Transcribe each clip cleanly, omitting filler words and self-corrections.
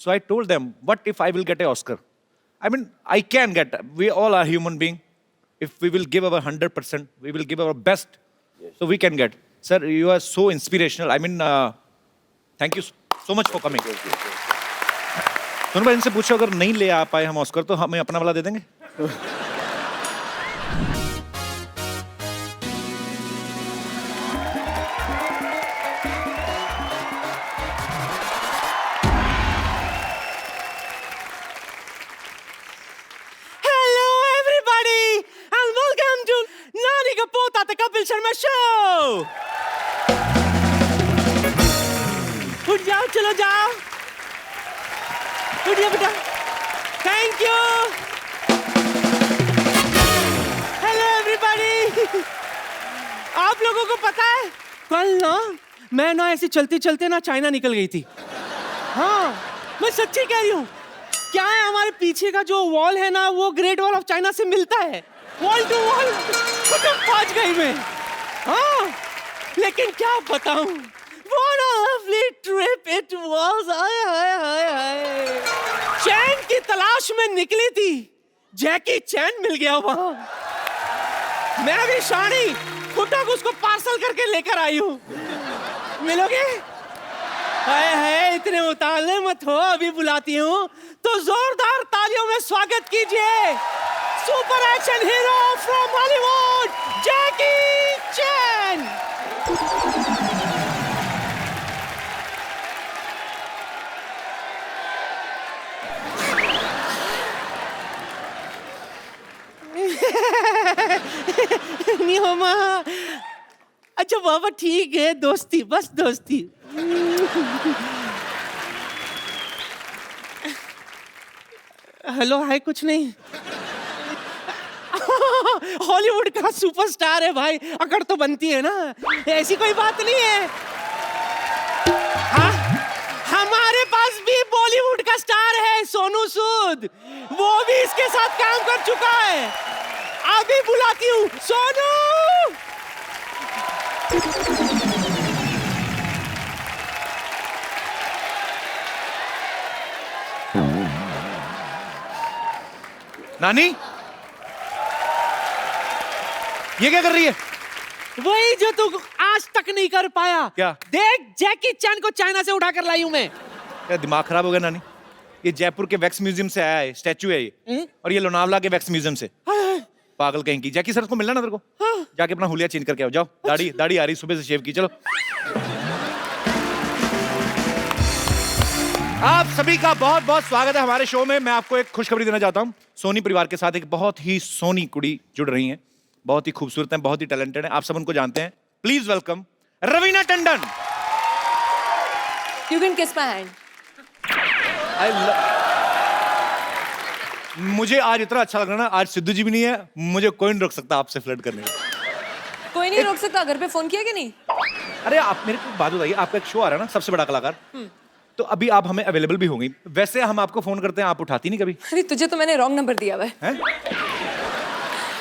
So I told them, what if I will get an Oscar? I mean, I can get. We all are human being. If we will give our 100%, we will give our best. Yes. So we can get. Sir, you are so inspirational. I mean, thank you so much for coming. Sonu भाई इनसे पूछो अगर नहीं ले आ पाए हम Oscar तो हमें अपना वाला दे देंगे. शर्मा शो. उठ जाओ, चलो जाओ, उठिए बेटा. Thank you. Hello everybody. आप लोगों को पता है कल ना मैं ना ऐसे चलते चलते ना चाइना निकल गई थी. हाँ, मैं सच्ची कह रही हूँ. क्या है हमारे पीछे का जो वॉल है ना वो ग्रेट वॉल ऑफ चाइना से मिलता है. वॉल टू वॉल पहुंच गई मैं. हाँ, लेकिन क्या बताऊं, what a lovely trip it was. हाय. चैन की तलाश में निकली थी, जैकी चैन मिल गया वहां. मैं भी शानी फुटक उसको पार्सल करके लेकर आई हूँ. मिलोगे? हाय, इतने उतावले मत हो, अभी बुलाती हूँ. तो जोरदार तालियों में स्वागत कीजिए super action hero from Hollywood, Jackie Chan. निहोमा. अच्छा बाबा ठीक है, दोस्ती, बस दोस्ती. Hello, hi. कुछ नहीं. हॉलीवुड का सुपरस्टार है भाई, अकड़ तो बनती है ना, ऐसी कोई बात नहीं है. हाँ, हमारे पास भी बॉलीवुड का स्टार है सोनू सूद, वो भी इसके साथ काम कर चुका है. अभी बुलाती हूँ सोनू. नानी, ये क्या कर रही है? वही जो तू आज तक नहीं कर पाया. क्या? देख, जैकी चैन को चाइना से उठा कर लाई हूं मैं. क्या दिमाग खराब हो गया नानी? ये जयपुर के वैक्स म्यूजियम से आया है, स्टैचू है ये. और ये लोनावला के वैक्स म्यूजियम से. पागल कहीं की. जैकी सर को मिलना ना तेरे को. हाँ. जाके अपना हुलिया चेंज करके आओ. जाओ. दाढ़ी आ रही, सुबह से शेव की. चलो. आप सभी का बहुत बहुत स्वागत है हमारे शो में. मैं आपको एक खुशखबरी देना चाहता हूँ. सोनी परिवार के साथ एक बहुत ही सोनी कुड़ी जुड़ रही हैं. बहुत ही खूबसूरत हैं, बहुत ही टैलेंटेड हैं. आप सब उनको जानते हैं. Please welcome Raveena Tandon. You can kiss my hand. मुझे आज इतना अच्छा लग रहा है ना. आज सिद्धू जी भी नहीं है, मुझे कोई नहीं रोक सकता आपसे फ्लर्ट करने में. कोई नहीं रोक सकता. घर पे फोन किया कि नहीं? अरे आप मेरे को बात बताइए, आपका एक शो आ रहा है ना, सबसे बड़ा कलाकार. तो अभी आप हमें अवेलेबल भी होंगी. वैसे हम आपको फोन करते हैं, आप उठाती नहीं कभी. अरे तुझे तो मैंने रॉन्ग नंबर दिया हुआ है.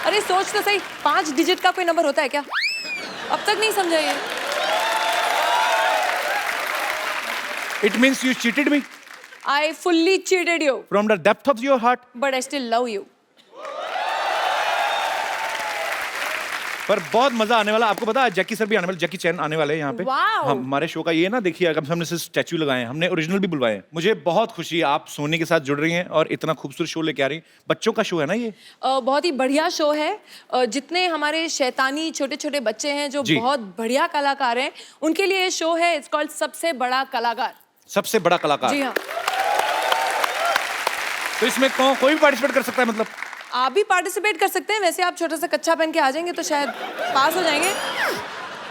अरे सोच तो सही, 5 डिजिट का कोई नंबर होता है क्या? अब तक नहीं समझा ये. It means you cheated me. I fully cheated you. From the depth of your heart. But I still love you. पर बहुत मजा आने वाला. आपको पता है जैकी सर भी आने वाले, जैकी चैन आने वाले हैं यहाँ पे. Wow. हमारे शो का ये ना देखिए, हमने सिर्फ स्टैचू लगाए हैं, हमने ओरिजिनल भी बुलवाए हैं. मुझे बहुत खुशी है आप सोनी के साथ जुड़ रही हैं और इतना खूबसूरत शो लेके आ रही हैं. बच्चों का शो है ना ये? बहुत ही बढ़िया शो है. जितने हमारे शैतानी छोटे छोटे बच्चे हैं जो बहुत बढ़िया कलाकार हैं, उनके लिए ये शो है. इट्स कॉल्ड सबसे बड़ा कलाकार. सबसे बड़ा कलाकार. जी हाँ. तो इसमें कोई भी पार्टिसिपेट कर सकता है? मतलब आप भी पार्टिसिपेट कर सकते हैं. वैसे आप छोटा सा कच्चा पहन के आ जाएंगे तो शायद पास हो जाएंगे.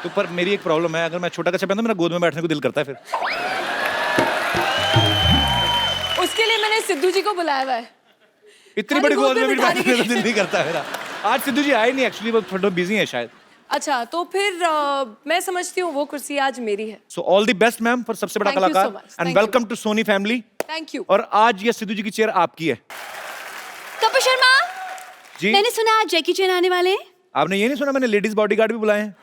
तो पर मेरी एक प्रॉब्लम है, अगर मैं छोटा कच्चा पहनता हूं, मेरा गोद में बैठने को दिल करता है फिर. उसके लिए मैंने सिद्धू जी को बुलाया हुआ है. इतनी बड़ी गोद में भी बैठने को दिल नहीं करता मेरा. आज सिद्धू जी आए नहीं, एक्चुअली वो थोड़ा बिजी है शायद. अच्छा, तो फिर मैं समझती हूँ वो कुर्सी आज मेरी है. So all the best ma'am for सबसे बड़ा कलाकार and welcome to Sony family. Thank you. और आज ये सिद्धू जी की चेयर आपकी है. कपिल शर्मा जी, मैंने सुना आज जैकी चैन आने वाले हैं. आपने ये नहीं सुना? मैंने लेडीज बॉडीगार्ड भी बुलाए हैं.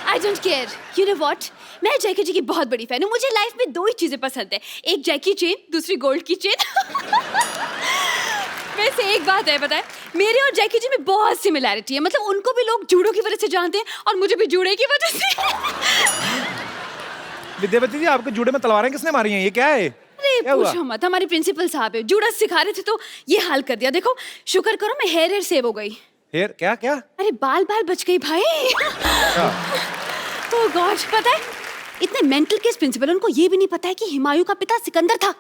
I don't care. You know what, मैं जैकी जी की बहुत बड़ी फैन हूँ। मुझे लाइफ में 2 ही चीजें पसंद है, एक जैकी चेन, दूसरी गोल्ड की चेन। वैसे एक बात है, पता है, मेरे और जैकी जी में बहुत सिमिलैरिटी है। मतलब उनको भी लोग जूडो की वजह से जानते हैं और मुझे भी जूडे की वजह से। विद्यावती जी, आपके जूड़े में तलवारें किसने मारी हैं? ये क्या है? अरे क्या हुआ? पूछो मत, हमारे प्रिंसिपल साहब है, जूडा सिखा रहे थे तो ये हाल कर दिया। देखो, शुक्र करो मैं हेयर सेव हो गई। हेयर क्या क्या? अरे बाल बच गई भाई। ओह गॉड, पता है इतने मेंटल केस प्रिंसिपल, उनको ये भी नहीं पता है कि हुमायूं का पिता सिकंदर था।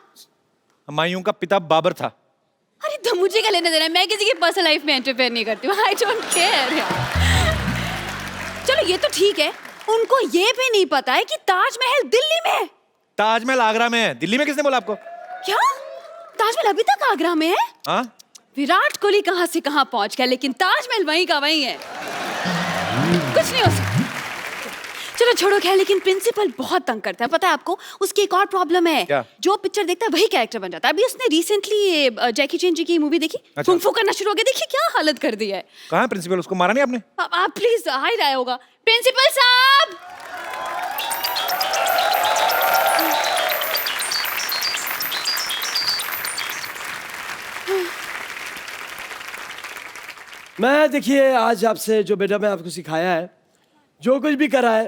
हुमायूं का पिता बाबर था। अरे तो मुझे क्या लेना देना है, मैं किसी की पर्सनल लाइफ में इंटरफेयर नहीं करती हूँ। आई डोंट केयर यार। चलो ये तो ठीक है, उनको ये भी नहीं पता है कि ताजमहल दिल्ली में है। ताजमहल आगरा में है, दिल्ली में किसने बोला आपको? क्या? ताजमहल अभी तक आगरा में है? हाँ? विराट कोहली कहाँ से कहाँ पहुंच गया, लेकिन ताजमहल वहीं का वहीं है। कुछ नहीं हो सकता। चलो छोड़ो खैर, लेकिन प्रिंसिपल बहुत तंग करता है, पता है आपको। उसकी एक और प्रॉब्लम है। क्या? जो पिक्चर देखता है वही कैरेक्टर बन जाता है। अभी उसने रिसेंटली जैकी चैन जी की मूवी देखी, अच्छा। कुंग फू करना शुरू हो गया। देखिए क्या हालत कर दी है। कहाँ है प्रिंसिपल? उसको मारा नहीं आपने? आप प्लीज हाई रहा होगा। प्रिंसिपल साहब, मैं देखिए आज आपसे जो बेटा मैं आपको सिखाया है, जो कुछ भी करा है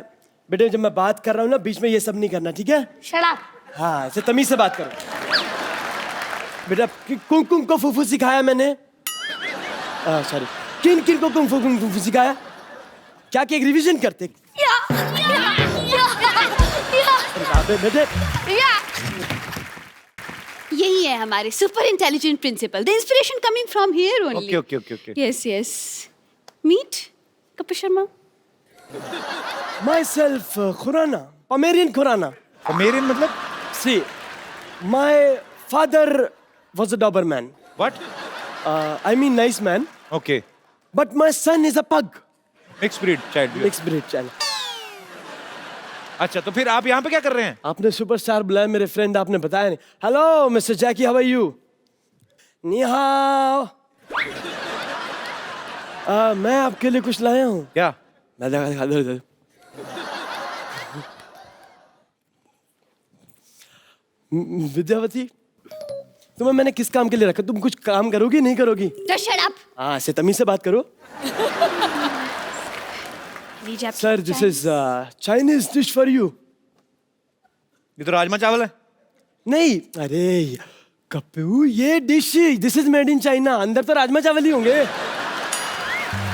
बेटे, जब मैं बात कर रहा हूँ ना बीच में ये सब नहीं करना, ठीक है? Shut up. हाँ, ऐसे तमीज से बात करो बेटा। कुंग कुंग को फूफू सिखाया मैंने। सॉरी, किन किन को कुंग फूफू सिखाया? क्या कि एक रिवीजन करते? अबे बेटे, यही है हमारे super intelligent principal. The inspiration coming from here only. Okay. Yes yes. Meet Kapil Sharma. myself Khurana, Pomerian Khurana. Pomeranian मतलब? See, my father was a Doberman. What? I mean nice man. Okay, But my son is a pug. Mix breed child. Mixed breed child. अच्छा, तो फिर आप यहाँ पे क्या कर रहे हैं? आपने सुपरस्टार बुलाया मेरे फ्रेंड, आपने बताया नहीं। Hello mister Jackie, how are you? नी हाओ। मैं आपके लिए कुछ लाया हूँ। क्या? विद्यावती, तुम्हें मैंने किस काम के लिए रखा? तुम कुछ काम करोगी नहीं करोगी? Just shut up. हाँ, ऐसे तमीज से बात करो। लीजिए आप। Sir, this is Chinese dish for you. ये तो राजमा चावल है। नहीं, अरे कप्पू, ये dish this is made in China, अंदर तो राजमा चावल ही होंगे।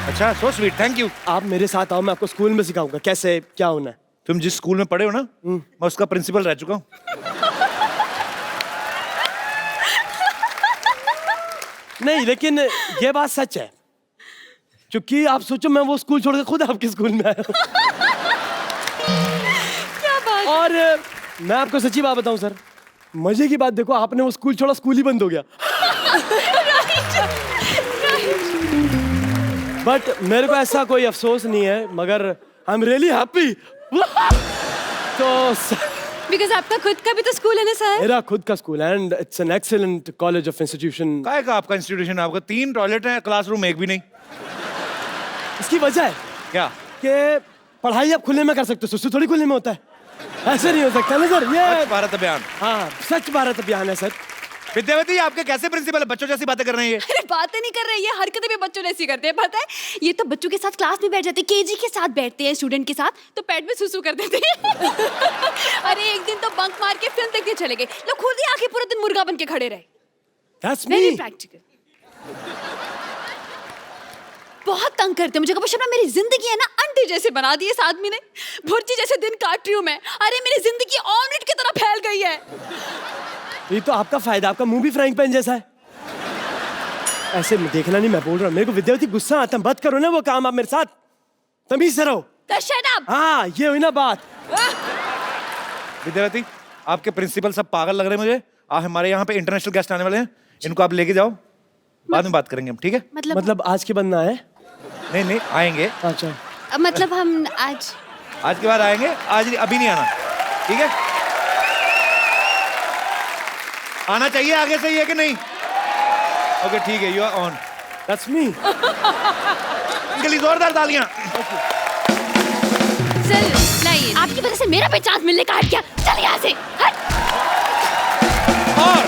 अच्छा, सो स्वीट, थैंक यू। आप मेरे साथ आओ, मैं आपको स्कूल में सिखाऊंगा कैसे क्या होना है। तुम जिस स्कूल में पढ़े हो ना, मैं उसका प्रिंसिपल रह चुका हूँ। नहीं, लेकिन ये बात सच है, क्योंकि आप सोचो मैं वो स्कूल छोड़ के खुद आपके स्कूल में आया हूँ। क्या बात? और मैं आपको सच्ची बात बताऊं सर, मजे की बात देखो, आपने वो स्कूल छोड़ा, स्कूल ही बंद हो गया। बट मेरे को ऐसा कोई अफसोस नहीं है, मगर आई एम रियली हैप्पी। तो Because आपका खुद का भी तो स्कूल है ना सर? मेरा खुद का स्कूल है and it's an excellent college of institution. काय का आपका इंस्टीट्यूशन? आपका 3 टॉयलेट है, क्लासरूम एक भी नहीं। इसकी वजह है क्या? कि पढ़ाई आप खुले में कर सकते हो, सुसु थोड़ी खुले में होता है। ऐसे नहीं हो सकता ना सर, ये स्वच्छ भारत अभियान। हाँ, स्वच्छ भारत अभियान है सर। विद्यावती, आपके कैसे प्रिंसिपल है? बच्चों जैसी बातें कर रहे हैं ये। अरे बातें नहीं कर रहे, ये हरकतें भी बच्चों जैसी करते हैं, पता है? ये तो बच्चों के साथ क्लास में बैठ जाते हैं, केजी के साथ बैठते हैं स्टूडेंट के साथ, तो पैड में सुसु कर देते हैं। अरे एक दिन तो बंक मार के फिल्म देखने चले गए, लोग खुद ही आके पूरा दिन मुर्गा बन के खड़े रहे। That's very me. प्रैक्टिकल। बहुत तंग करते हैं मुझे। कपिल शर्मा, मेरी जिंदगी है ना अंडे जैसे बना दी इस आदमी ने। भुर्जी जैसे दिन काट रही हूँ मैं। अरे मेरी जिंदगी ऑमलेट की तरह फैल गई है। ये तो आपका फायदा, आपका मुंह भी फ्राइंग पैन जैसा है। ऐसे देखना नहीं, मैं बोल रहा हूँ, मेरे को विद्यावती गुस्सा आता है, मत करो ना वो काम आप मेरे साथ, तमीज से रहो। तो शट अप। हाँ, ये हुई ना बात। विद्यावती, आपके प्रिंसिपल सब पागल लग रहे हैं मुझे। हमारे यहाँ पे इंटरनेशनल गेस्ट आने वाले हैं, इनको आप लेके जाओ, बाद में बात करेंगे हम, ठीक है? मतलब आज के बंदा है? नहीं, आएंगे। अच्छा, मतलब हम आज के बाद आएंगे, आज अभी नहीं आना, ठीक है? आना चाहिए आगे से, ही है कि नहीं? ओके, ठीक है, you are on. That's me. इनके लिए जोरदार तालियां। चल की वजह से मेरा भी चांस मिलने का हट गया। चल यहाँ से, हट। और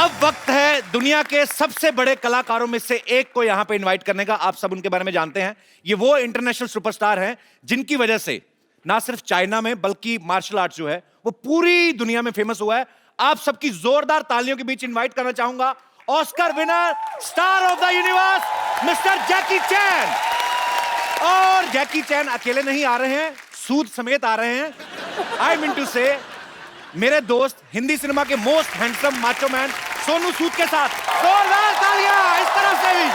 अब वक्त है दुनिया के सबसे बड़े कलाकारों में से एक को यहां पे इनवाइट करने का। आप सब उनके बारे में जानते हैं। ये वो इंटरनेशनल सुपरस्टार हैं जिनकी वजह से ना सिर्फ चाइना में बल्कि मार्शल आर्ट जो है वो पूरी दुनिया में फेमस हुआ है। आप सबकी जोरदार तालियों के बीच इनवाइट करना चाहूंगा Oscar winner, star of the universe, mister Jackie Chan. और जैकी चैन अकेले नहीं आ रहे हैं, सूद समेत आ रहे हैं। आई मीन टू से मेरे दोस्त हिंदी सिनेमा के most handsome macho man Sonu Sood के साथ। जोरदार तालियां इस तरफ से भी।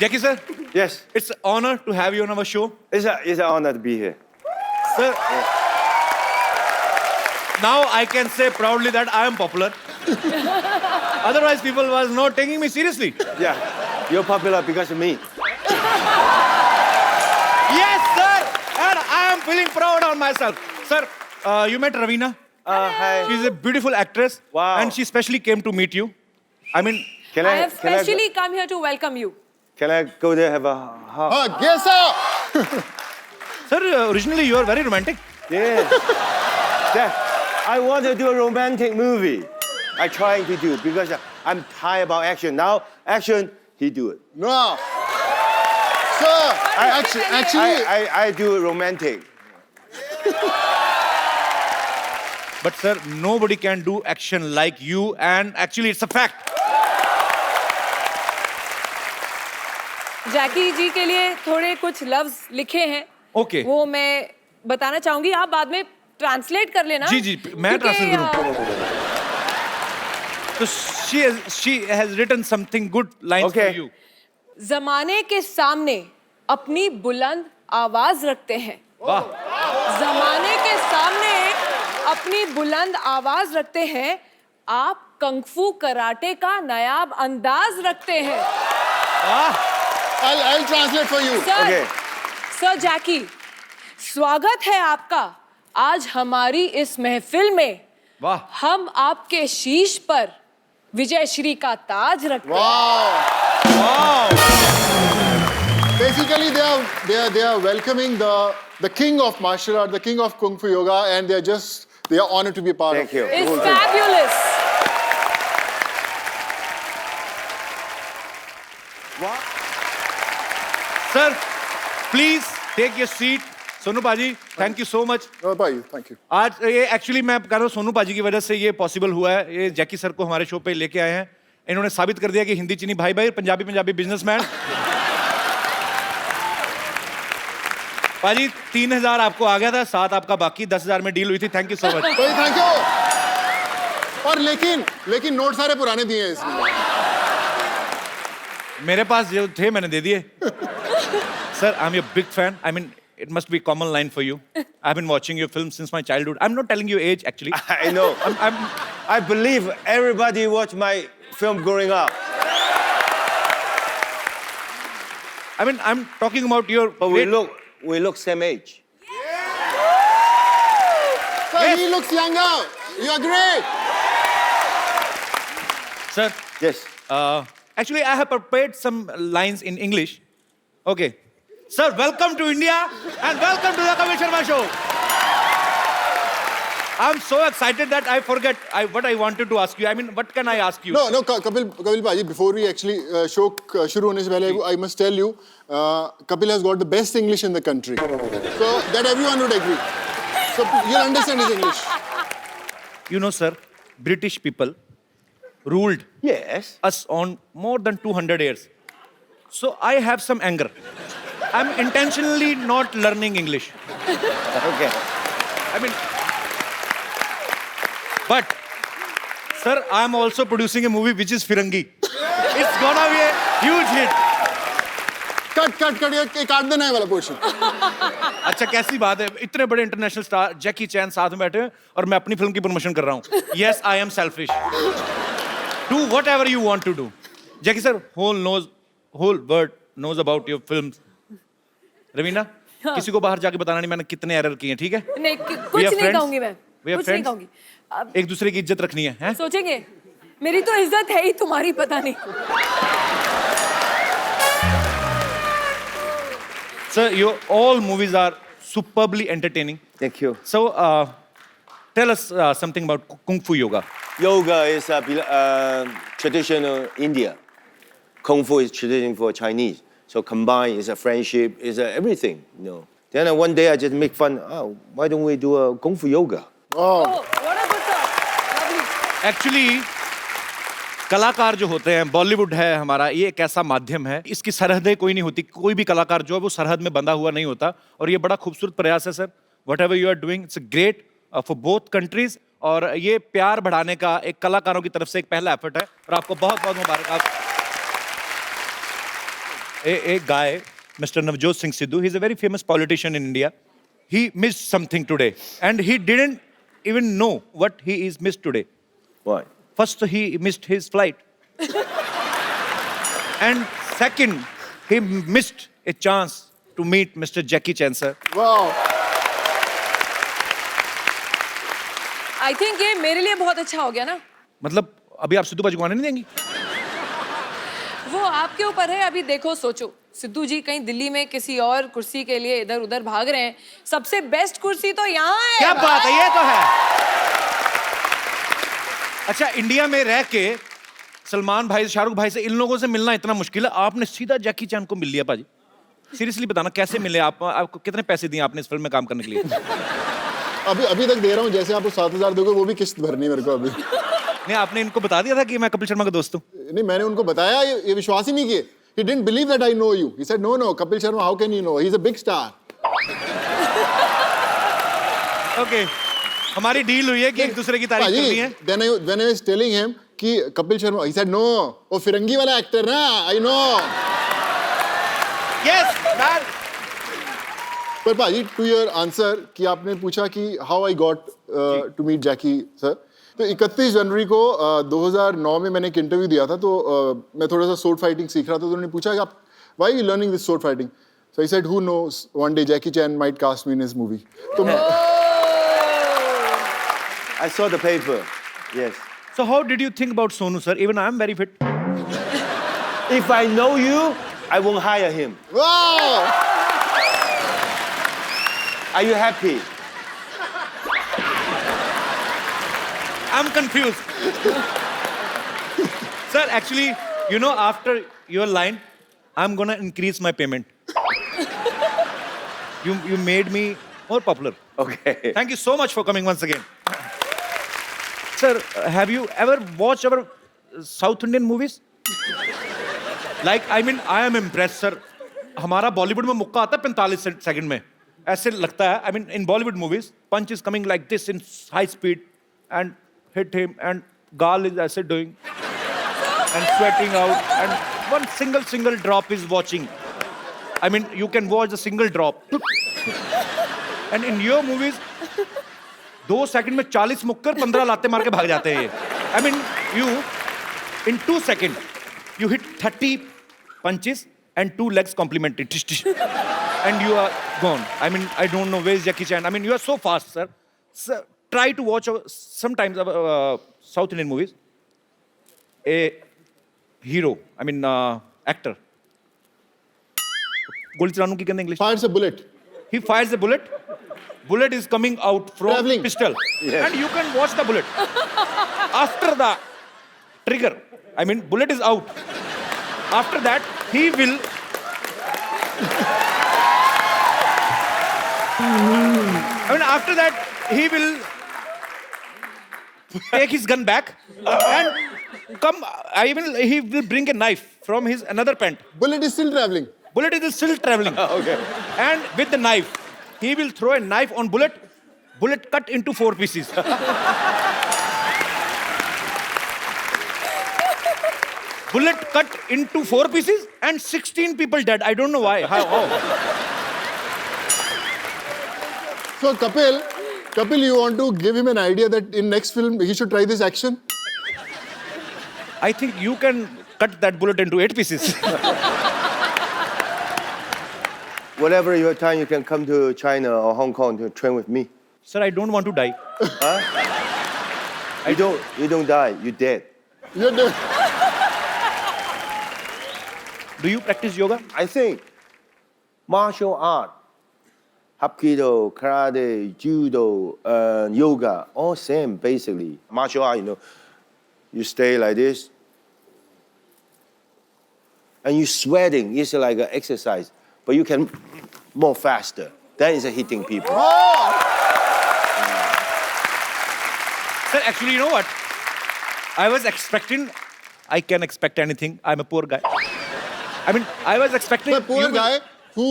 Jackie sir, Yes, it's an honor to have you on our show. it's an honor to be here. Sir, now I can say proudly that I am popular. Otherwise, people was not taking me seriously. Yeah, you're popular because of me. Yes, sir, and I am feeling proud on myself. Sir, you met Ravina. Hi. She's a beautiful actress. Wow. And she specially came to meet you. I mean, Can I have specially come here to welcome you. Can I go there have a hug? Yes, sir. sir, originally you are very romantic. Yeah. Dad, I want to do a romantic movie. I trying to do because I'm tired about action. Now action, he do it. No. Sir, actually, I do romantic. But sir, nobody can do action like you, and actually it's a fact. जैकी जी के लिए थोड़े कुछ लफ्ज लिखे हैं। Okay. वो मैं बताना चाहूंगी, आप बाद में ट्रांसलेट कर लेना। जी जी, मैं ट्रांसलेट करूँ। So she has written something good lines Okay. for you. जमाने के सामने अपनी बुलंद आवाज रखते हैं। वाह। जमाने के सामने अपनी बुलंद आवाज रखते हैं। आप कंगफू कराटे का नायाब अंदाज रखते हैं। वाह। I'll translate for you. Sir, Okay. Sir Jackie, स्वागत है आपका आज हमारी इस महफिल में। वाह। हम आपके शीश पर विजय श्री का ताज रखते हैं। Wow. Wow. Basically, they are welcoming the king of martial art, the king of kung fu yoga, and they are honored to be a part Thank of. you. It's fabulous. Sir, please take your seat. Sonu पाजी, thank you so much. No, bye. Thank you. आज ये actually मैं कह रहा हूँ सोनू पाजी की वजह से ये पॉसिबल हुआ है। ये जैकी सर को हमारे शो पे लेके आए हैं। इन्होंने साबित कर दिया कि हिंदी चीनी भाई भाई, पंजाबी पंजाबी बिजनेसमैन। पाजी 3000 आपको आ गया था, 7 आपका बाकी, 10,000 में डील हुई थी। Thank you so much. भाई थैंक यू। और लेकिन नोट सारे पुराने दिए हैं इसमें। मेरे पास जो थे मैंने दे दिए। Sir, I am your big fan. I mean it must be a common line for you. I've been watching your films since my childhood. I'm not telling you age actually. I know. I believe everybody watched my film growing up. I mean, I'm talking about your. But we look same age. Sir, he looks younger. You are great. Sir, Yes. actually, I have prepared some lines in English. Okay. Sir, welcome to India and welcome to the Kapil Sharma Show. I'm so excited that I forget what I wanted to ask you. I mean, what can I ask you? No, Kapil Bhaji, before we actually show shuru hone se pehle, I must tell you, Kapil has got the best English in the country. So that everyone would agree. So you'll understand his English. You know, sir, British people ruled Yes. us on more than 200 years. So I have some anger. I'm intentionally not learning English. Okay. I mean, but, sir, I'm also producing a movie which is Firangi. It's gonna be a huge hit. Cut, ये काट देना है वाला portion. अच्छा कैसी बात है, इतने बड़े इंटरनेशनल स्टार जैकी चैन साथ में बैठे हैं और मैं अपनी फिल्म की प्रमोशन कर रहा हूँ। Yes, I am selfish. Do whatever you want to do. Jackie sir, whole world knows about your films. Raveena, किसी को बाहर जाके बताना नहीं मैंने कितने एरर किए हैं, ठीक है? नहीं We कुछ are नहीं friends. कहूंगी मैं, We are कुछ नहीं friends. कहूंगी। अब एक दूसरे की इज्जत रखनी है, हैं? सोचेंगे मेरी तो इज्जत है ही, तुम्हारी पता नहीं। Sir, your all movies are superbly entertaining. Thank you. So, tell us something about Kung Fu Yoga. Yoga is traditional India. Kung Fu is traditional for Chinese. So combined is a friendship, is a everything, you know. Then one day I just make fun. Oh, why don't we do a Kung Fu Yoga? Oh, What a good thought. Lovely. Actually कलाकार जो होते हैं, बॉलीवुड है हमारा, ये एक ऐसा माध्यम है, इसकी सरहदें कोई नहीं होती, कोई भी कलाकार जो है वो सरहद में बंधा हुआ नहीं होता, और ये बड़ा खूबसूरत प्रयास है sir. Whatever you are doing it's great for both countries, और ये प्यार बढ़ाने का एक कलाकारों की तरफ से एक पहला एफर्ट है, और आपको बहुत बहुत मुबारक। एक गाय Mr. Navjot Singh Sidhu, he's a very famous politician in India. He missed something today, and he didn't even know what he is missed today. What? First, he missed his flight. And second, he missed a chance to meet Mr. Jackie Chan, sir. wow. I think ये मेरे लिए बहुत अच्छा हो गया ना। मतलब अभी आप सिद्धू बाजी को आने नहीं देंगी? वो आपके ऊपर है, अभी देखो सोचो, सिद्धू जी कहीं दिल्ली में किसी और कुर्सी के लिए इधर उधर भाग रहे हैं, सबसे बेस्ट कुर्सी तो यहाँ है। क्या बात है, ये तो है। अच्छा, इंडिया में रह के सलमान भाई, शाहरुख भाई से, इन लोगों से मिलना इतना मुश्किल है, आपने सीधा जैकी चैन को मिल लिया पाजी। सीरियसली बताना कैसे मिले आप, आपको कितने पैसे दिए आपने इस फिल्म में काम करने के लिए? अभी तक दे रहा हूँ, जैसे आपको 7,000 दोगे वो भी किस्त भरनी है मेरे को अभी। नहीं, आपने इनको बता दिया था कि मैं कपिल शर्मा का दोस्त हूँ? नहीं, मैंने उनको बताया, ये विश्वास ही नहीं किए। He didn't believe that I know you. He said, no, Kapil Sharma, how can you know? He's a big star. Okay, हमारी डील हुई है कि एक दूसरे की तारीफ करनी है। When I was telling him कि Kapil Sharma, he said, no, वो फिरंगी वाला एक्टर ना, I know. Yes, man. पर भाजी, to your answer कि आपने पूछा कि how I got to meet Jackie sir. तो 31 जनवरी को 2009 में मैंने एक इंटरव्यू दिया था, तो मैं थोड़ा सा sword fighting सीख रहा था, तो उन्होंने पूछा कि आप why are you learning this sword fighting? So I said, who knows, one day Jackie Chan might cast me in his movie. तो I saw the paper. Yes. So how did you think about Sonu, sir? Even I am very fit. If I know you, I won't hire him. wow! Are you happy? I'm confused. Sir, actually, you know, after your line, I'm gonna increase my payment. You made me more popular. Okay. Thank you so much for coming once again. Sir, have you ever watched our South Indian movies? Like, I mean, I am impressed, sir. हमारा बॉलीवुड में मुक्का आता है 45 second में, ऐसे लगता है. I mean, in Bollywood movies, punch is coming like this in high speed and hit him, and Gal is as doing and sweating out, and one single drop is watching. I mean, you can watch a single drop. And in your movies, 2 second में 40 मुक्कर 15 लाते मार के भाग जाते हैं ये. I mean, you in 2 seconds you hit 30 punches and 2 legs complementary, and you are gone. I mean, I don't know where is Jackie Chan. I mean, you are so fast, sir. Sir, try to watch sometimes South Indian movies. A hero, I mean, actor. गोली चलाने की कहते हैं English. Fires a bullet. He fires a bullet. Bullet is coming out from Traveling. pistol, Yes. and you can watch the bullet. After the trigger, I mean, bullet is out. After that, he will. I mean, after that, he will take his gun back and come. I mean, he will bring a knife from his another pant. Bullet is still traveling. Bullet is still traveling. Okay. And with the knife, he will throw a knife on bullet. Bullet cut into 4 pieces. Bullet cut into 4 pieces and 16 people dead. I don't know why. How? So Kapil, you want to give him an idea that in next film he should try this action? I think you can cut that bullet into 8 pieces. Whatever your time, you can come to China or Hong Kong to train with me. Sir, I don't want to die. You don't die, you're dead. You're doing. Do you practice yoga? I think martial art, Hapkido, karate, judo, yoga, all same basically. Martial art, you stay like this, and you're sweating. It's like an exercise, but you can more faster. That is hitting people. Sir, actually, you know what? I was expecting, I can expect anything. I'm a poor guy. I mean, I was expecting. The poor guy who,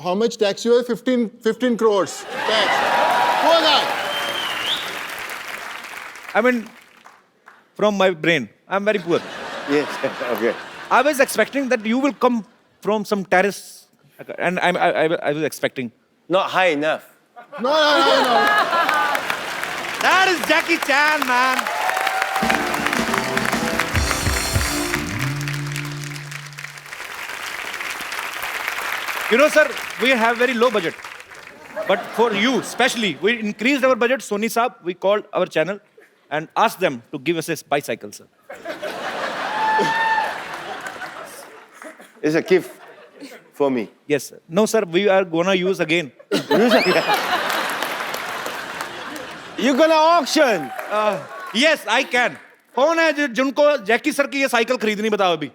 how much tax you have? 15 crores tax. Poor guy. I mean, from my brain, I'm very poor. Yes, okay. I was expecting that you will come from some terrace, and I was expecting. Not high enough. No. That is Jackie Chan, man. You know, sir, we have very low budget. But for you, especially, we increased our budget. Sony Saab, we called our channel and asked them to give us a bicycle, sir. It's a gift for me. Yes, sir. No, sir, we are gonna use again. You're gonna auction. Yes, I can. कौन है जिनको Jackie sir की ये cycle खरीदनी बताओ अभी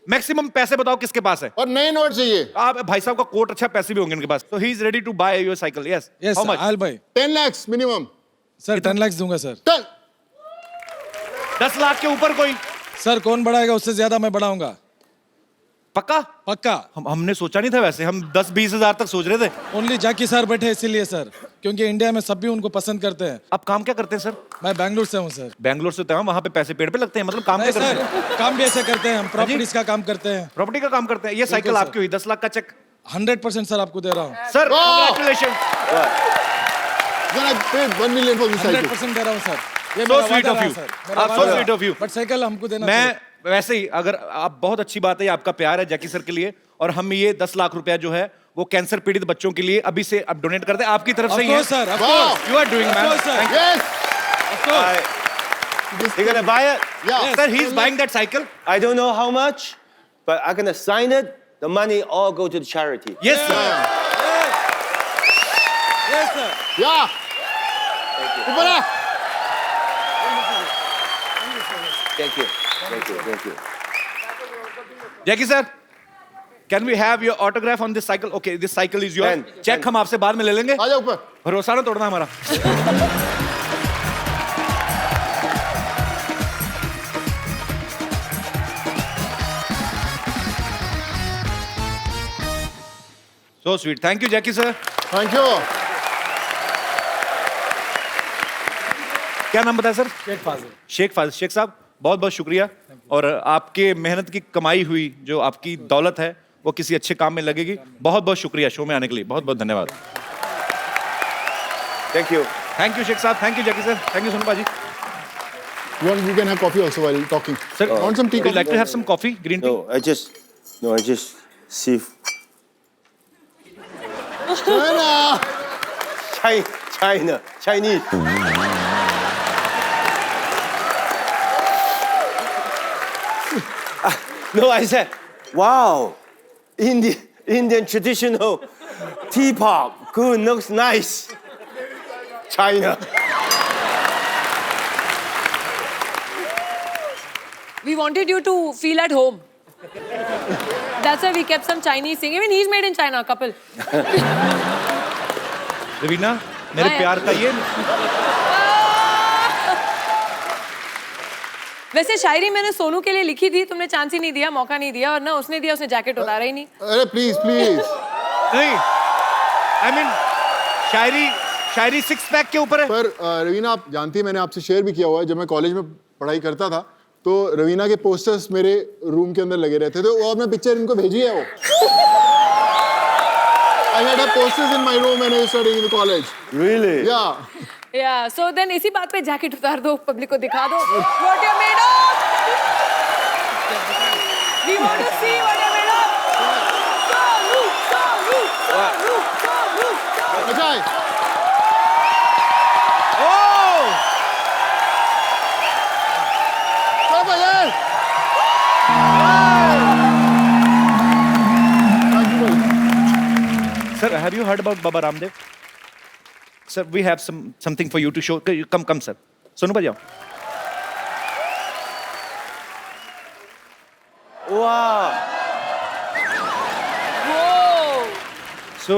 maximum पैसे बताओ किसके पास है और नए नोट चाहिए आप भाई साहब का कोट अच्छा पैसे भी होंगे इनके पास so he is ready to buy your cycle yes Yes, how sir, much I'll buy. 10 lakhs minimum. Sir 10 lakh दूंगा सर 10 लाख के ऊपर कोई सर कौन बढ़ाएगा उससे ज्यादा मैं बढ़ाऊंगा पक्का पक्का हमने सोचा नहीं था वैसे हम 10-20 हजार तक सोच रहे थे ओनली जैकी सर बैठे इसीलिए सर क्योंकि इंडिया में सभी उनको पसंद करते हैं आप काम क्या करते हैं सर मैं बैंगलोर से हूँ सर बैंगलोर से तो वहां पे पैसे पेड़ पे लगते हैं मतलब काम नहीं क्या करते हैं सर काम भी ऐसे करते हैं हम प्रॉपर्टीज का काम करते हैं प्रॉपर्टी का काम करते हैं ये साइकिल सर। आपकी हुई 10 लाख का चेक 100% सर आपको दे रहा हूँ sir Wow! Congratulation Then I paid 1 million for this cycle. 100% दे रहा हूँ सर ये So मेरा sweet वादा of रहा you. सर आप so sweet of you. But cycle हमको देना मैं वैसे ही अगर आप बहुत अच्छी बात है आपका प्यार है जैकी सर के लिए और हम ये 10 लाख रुपया जो है वो कैंसर पीड़ित बच्चों के लिए अभी से अब डोनेट करते हैं आपकी तरफ से ही है sir of Wow! Course you are doing man course, sir. Yes. You're gonna buy it? Yeah. Sir he is buying that cycle I don't know how much, but I'm gonna sign it. The money all go to the charity. Yes sir yes sir Yeah. ऊपर आ. Thank you. Thank you. Thank you. Jackie sir can we have your autograph on this cycle okay this cycle is your Pen. Check हम आपसे बाद में ले लेंगे आ जाओ ऊपर. भरोसा ना तोड़ना हमारा so sweet thank you Jackie sir Thank you. क्या नाम बताया सर शेख फाजिल शेख फाजिल शेख साहब बहुत बहुत शुक्रिया और आपके मेहनत की कमाई हुई जो आपकी दौलत है वो किसी अच्छे काम में लगेगी बहुत बहुत शुक्रिया शो में आने के लिए बहुत बहुत धन्यवाद Thank you. Thank you Sheikh sahab thank you Jackie sir thank you Sonu paaji You can have coffee also while talking. Sir Want some tea? would you like to have some coffee green tea No, I just see China. Chinese. No, I said, wow, Indian traditional teapot. Good, looks nice. China. We wanted you to feel at home. That's why we kept some Chinese thing. Even he's made in China, couple. Raveena मेरे हाँ, प्यार का ये वैसे शायरी मैंने सोनू के लिए लिखी थी तुमने चांस ही नहीं दिया मौका नहीं दिया और ना उसने दिया उसने जैकेट उतारा ही नहीं अरे please. नहीं आई मीन शायरी 6 पैक के ऊपर है पर रवीना आप जानती है मैंने आपसे शेयर भी किया हुआ है जब मैं कॉलेज में पढ़ाई करता था तो रवीना के पोस्टर्स मेरे रूम के अंदर लगे रहते थे और मैं पिक्चर इनको भेजी है वो I had have posters in my room when I was studying in the college. Really? Yeah. या सो देन इसी बात पे जैकेट उतार दो पब्लिक को दिखा दो what you made of want to see what I made up. Ajay Oh! Clap Ajay Thank you, buddy. Sir, have you heard about Baba Ramdev? Sir, we have something for you to show. Come, sir. Sonu bhai, आओ. Wow. Whoa. So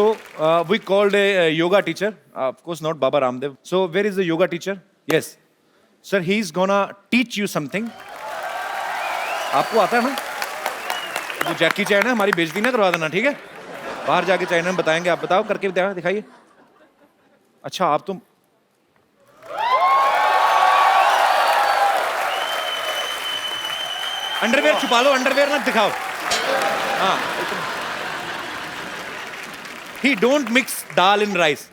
we called a yoga teacher. Of course, not Baba Ramdev. So where is the yoga teacher? Yes. Sir, he's gonna teach you something. आपको आता है ना? वो जैकी चैन है, हमारी बेइज्जती ना करवा देना, ठीक है? बाहर जाके चाइना में बताएंगे, आप बताओ करके दिखाइए. अच्छा, आप तो अंडरवेयर छुपा लो, अंडरवेयर ना दिखाओ. हाँ. He don't mix dal in rice.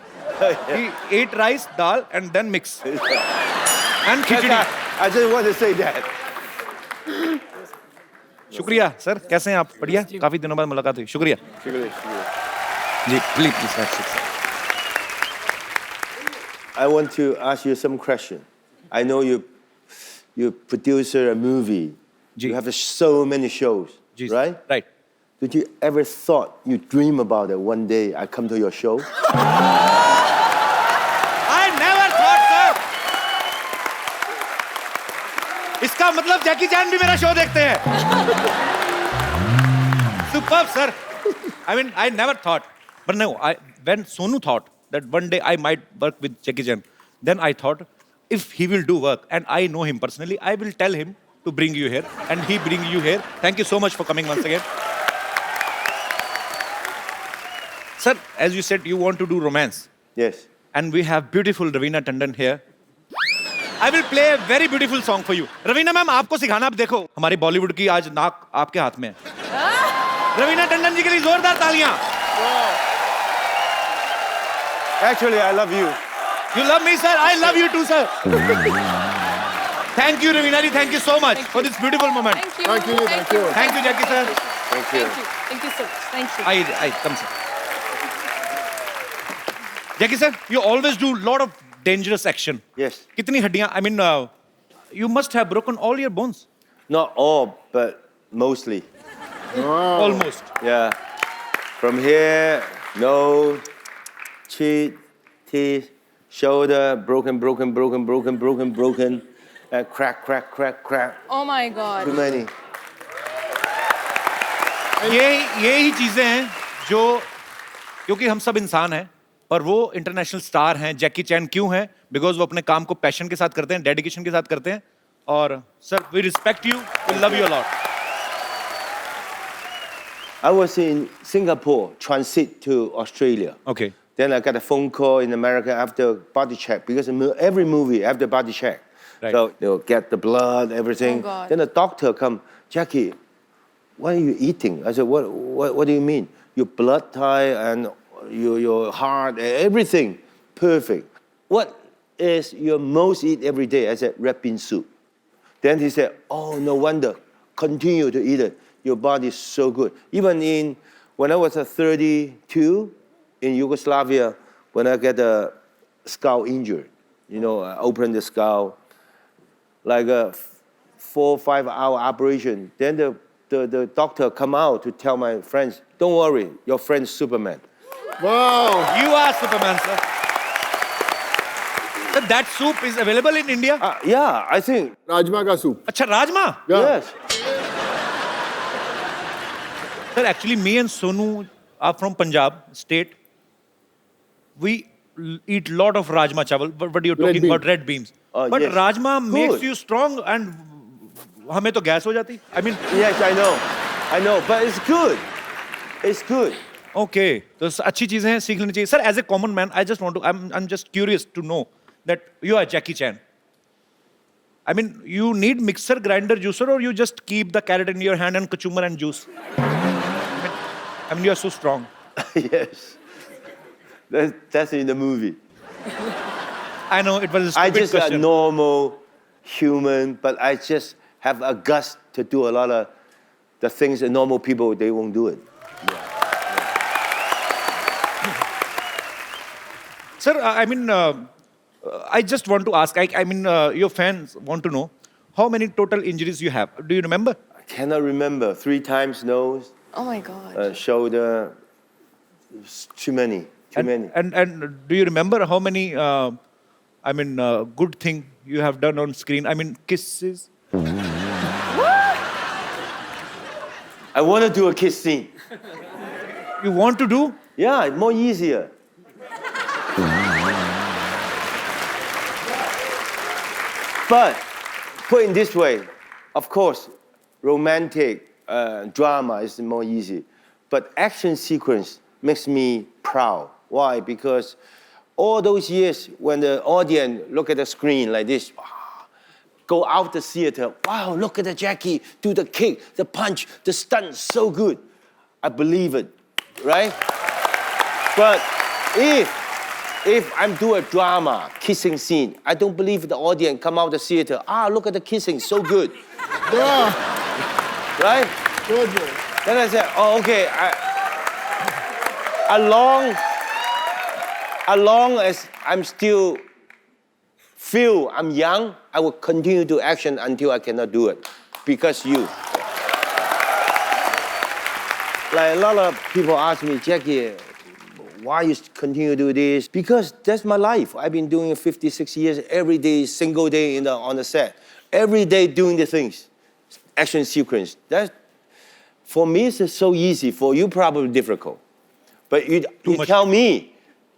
He ate rice, dal, and then mix. And khichdi. I just want to say that. शुक्रिया सर, कैसे हैं आप? बढ़िया, काफी दिनों बाद मुलाकात हुई. शुक्रिया जी. Please. I want to ask you some question. I know you producer a movie. Ji. You have so many shows, जी, right? Right. Did you ever thought you dream about it one day I come to your show? I never thought, sir. इसका मतलब जैकी चैन भी मेरा show देखते हैं. Superb, sir. I mean, I never thought. But no, when Sonu thought that one day I might work with Jackie Chan, then I thought, if he will do work, and I know him personally, I will tell him to bring you here, and he bring you here. Thank you so much for coming once again. Sir, as you said, you want to do romance. Yes. And we have beautiful Ravina Tandon here. I will play a very beautiful song for you. Ravina ma'am, आपको सिखाना. आप देखो, हमारी बॉलीवुड की आज नाक आपके हाथ में है. रवीना टंडन जी के लिए जोरदार तालियां. Actually, I love you. You love me, sir. I love you too, sir. Thank you, Ravina ji. Thank you so much for this beautiful moment. Thank you. Thank you, thank you. Thank you, Jackie sir. Thank you. Thank you so much. Thank you. I come, sir. Jackie sir, you always do lot of dangerous action. Yes. कितनी हड्डियां? I mean, you must have broken all your bones. Not all, but mostly. Almost. Yeah. From here, nose, cheek, teeth, shoulder, broken. Crack. Oh my God. Too many. ये ही चीजें हैं जो, क्योंकि हम सब इंसान हैं, पर वो इंटरनेशनल स्टार हैं. जैकी चैन क्यों हैं? बिकॉज वो अपने काम को पैशन के साथ करते हैं, डेडिकेशन के साथ करते हैं. और sir, we respect you, we love you a lot. I was in Singapore, transit to Australia. Okay. Then I got a phone call in America after body check, because every movie after body check. Right. So they'll get the blood, everything. Oh, God. Then the doctor come, Jackie, what are you eating? I said, what do you mean? Your blood type and your heart, everything perfect. What is your most eat every day? I said, red bean soup. Then he said, oh, no wonder. Continue to eat it. Your body is so good. Even when I was 32 in Yugoslavia, when I get a skull injured, I opened the skull, like a 4 or 5 hour operation. Then the doctor come out to tell my friends, don't worry, your friend's Superman. Wow. You are Superman, sir. Sir, that soup is available in India? Yeah, I think. Rajma ka soup. अच्छा, rajma? Yeah. Yes. Sir, actually, me and Sonu are from Punjab state. We eat lot of rajma chawal, but you're talking bean. about red beans. But Yes. rajma makes Good. you strong, and हमें तो gas हो जाती. I mean, Yes, I know, but it's good. It's good. okay, तो अच्छी चीजें हैं, सीख लेनी चाहिए. Sir, as a common man, I'm just curious to know that you are Jackie Chan. I mean, you need mixer, grinder, juicer, or you just keep the carrot in your hand and kachumar and juice? I mean, you are so strong. Yes. That's in the movie. I know it was a I stupid just a question. normal human, but I just have a guts to do a lot of the things that normal people, they won't do it. Sir, I mean, I just want to ask. I mean, your fans want to know how many total injuries you have. Do you remember? I cannot remember. 3 times nose, Oh my God. shoulder. It's too many. Too many. And do you remember how many? I mean, good thing you have done on screen. I mean, kisses. I want to do a kiss scene. You want to do? Yeah, it's more easier. But put in this way, of course, romantic drama is more easy. But action sequence makes me proud. Why? Because all those years when the audience look at the screen like this, go out the theater, wow, look at the Jackie do the kick, the punch, the stunt, so good. I believe it, right? But if I'm doing a drama, kissing scene, I don't believe the audience come out the theater, look at the kissing, so good. Yeah. Right? Good. Then I said, okay, as long as I'm still feel I'm young, I will continue to action until I cannot do it. Because you. Like a lot of people ask me, Jackie, why you continue to do this? Because that's my life. I've been doing it 56 years, every day, single day on the set. Every day doing the things, action sequence. That, for me, it's so easy. For you, probably difficult. But you tell me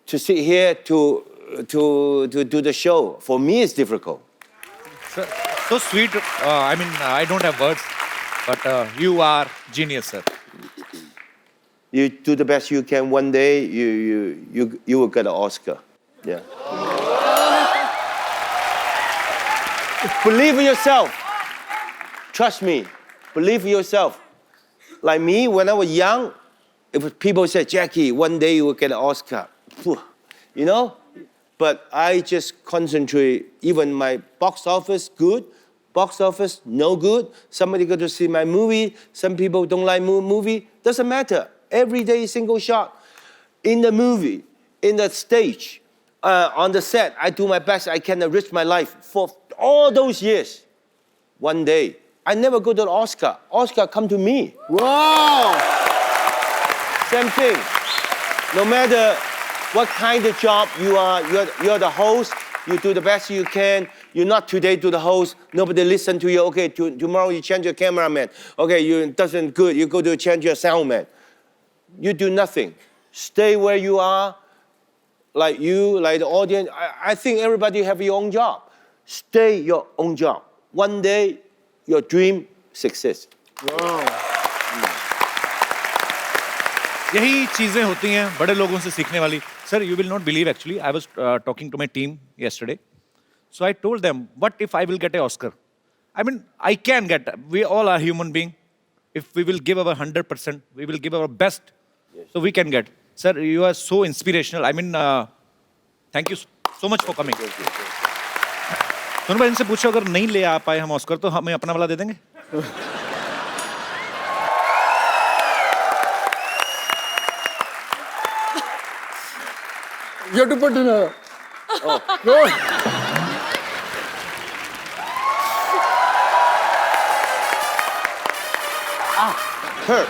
to sit here to do the show. For me, it's difficult. Sir, so sweet. I mean, I don't have words, but you are genius, sir. You do the best you can. One day, you will get an Oscar. Yeah. Believe in yourself. Trust me. Believe in yourself. Like me, when I was young, if people say, Jackie, one day you will get an Oscar. You know? But I just concentrate. Even my box office, good. Box office, no good. Somebody go to see my movie. Some people don't like movie. Doesn't matter. Every day, single shot. In the movie, in the stage, on the set, I do my best. I can enrich my life for all those years. One day, I never go to the Oscar. Oscar come to me. Wow. Same thing. No matter what kind of job you are, you're the host. You do the best you can. You're not today to the host. Nobody listen to you. Okay, tomorrow you change your cameraman. Okay, you doesn't good. You go to change your sound man. You do nothing. Stay where you are. Like you, like the audience. I think everybody have your own job. Stay your own job. One day, your dream success. Wow. यही चीजें होती हैं बड़े लोगों से सीखने वाली. Sir, you will not believe actually. I was talking to my team yesterday. So I told them, what if I will get an Oscar? I mean, I can get. We all are human beings. If we will give our 100%, we will give our best. So we can get. Sir, you are so inspirational. I mean, thank you so much for coming. दोनों भाई इनसे पूछो अगर नहीं ले आ पाए हम Oscar तो हमें अपना वाला दे देंगे. You have to put in a. Oh. No. Hurt.